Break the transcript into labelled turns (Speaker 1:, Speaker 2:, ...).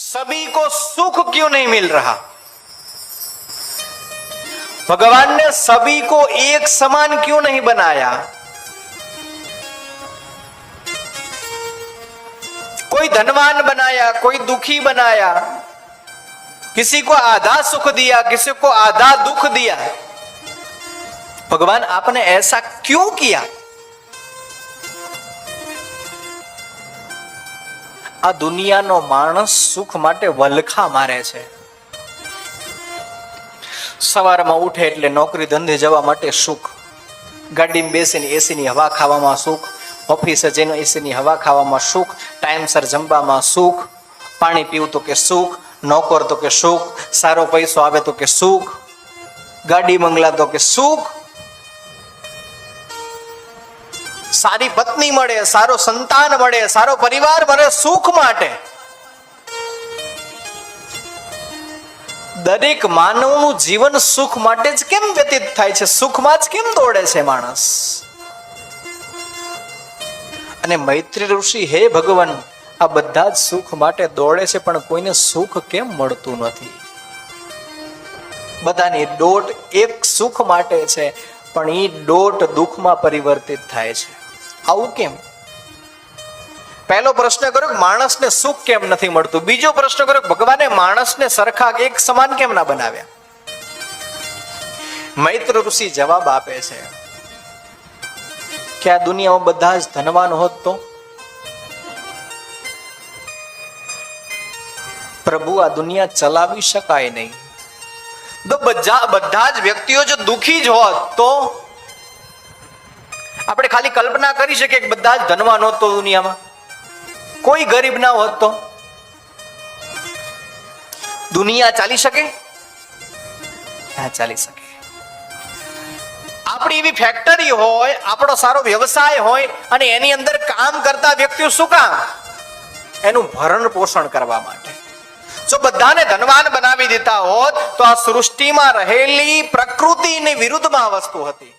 Speaker 1: सभी को सुख क्यों नहीं मिल रहा? भगवान ने सभी को एक समान क्यों नहीं बनाया? कोई धनवान बनाया, कोई दुखी बनाया, किसी को आधा सुख दिया, किसी को आधा दुख दिया। भगवान आपने ऐसा क्यों किया? આ દુનિયાનો માણસ સુખ માટે વલખા મારે છે. સવારમાં ઉઠે એટલે નોકરી ધંધે જવા માટે સુખ, ગાડીમાં બેસીને એસીની હવા ખાવામાં સુખ, ઓફિસે જઈને એસીની હવા ખાવામાં સુખ, ટાઈમસર જમવામાં સુખ, પાણી પીવું તો કે સુખ, નોકર તો કે સુખ, સારો પૈસો આવે તો કે સુખ, ગાડી બંગલા તો કે સુખ, સારી પત્ની મળે, સારો સંતાન મળે, સારો પરિવાર મળે, સુખ માટે. દરેક માનવનું જીવન સુખ માટે જ કેમ વ્યતીત થાય છે? સુખમાં જ કેમ દોડે છે માણસ? અને મૈત્રી ઋષિ, હે ભગવાન, આ બધા જ સુખ માટે દોડે છે, પણ કોઈને સુખ કેમ મળતું નથી? બધાની દોટ એક સુખ માટે છે, પણ એ દોટ દુઃખમાં પરિવર્તિત થાય છે. આવું કેમ? પહેલો પ્રશ્ન કર્યો કે માણસને સુખ કેમ નથી મળતું. બીજો પ્રશ્ન કર્યો કે ભગવાને માણસને સરખા એક સમાન કેમ ના બનાવ્યા? મૈત્ર ઋષિ જવાબ આપે છે કે આ દુનિયામાં બધા જ ધનવાન હોત તો પ્રભુ આ દુનિયા ચલાવી શકાય નહીં. બધા જ વ્યક્તિઓ જો દુખી જ હોત તો આપણે ખાલી કલ્પના કરી શકીએ કે બધા જ ધનવાન હોત તો દુનિયામાં કોઈ ગરીબ ના હોત તો દુનિયા ચાલી શકે? ના ચાલી શકે. આપણી એવી ફેક્ટરી હોય, આપણો સારો વ્યવસાય હોય અને એની અંદર કામ કરતા વ્યક્તિઓ શું કામ? એનું ભરણ પોષણ કરવા માટે. જો બધાને ધનવાન બનાવી દેતા હોત તો આ સૃષ્ટિમાં રહેલી પ્રકૃતિની વિરુદ્ધમાં વસ્તુ હતી.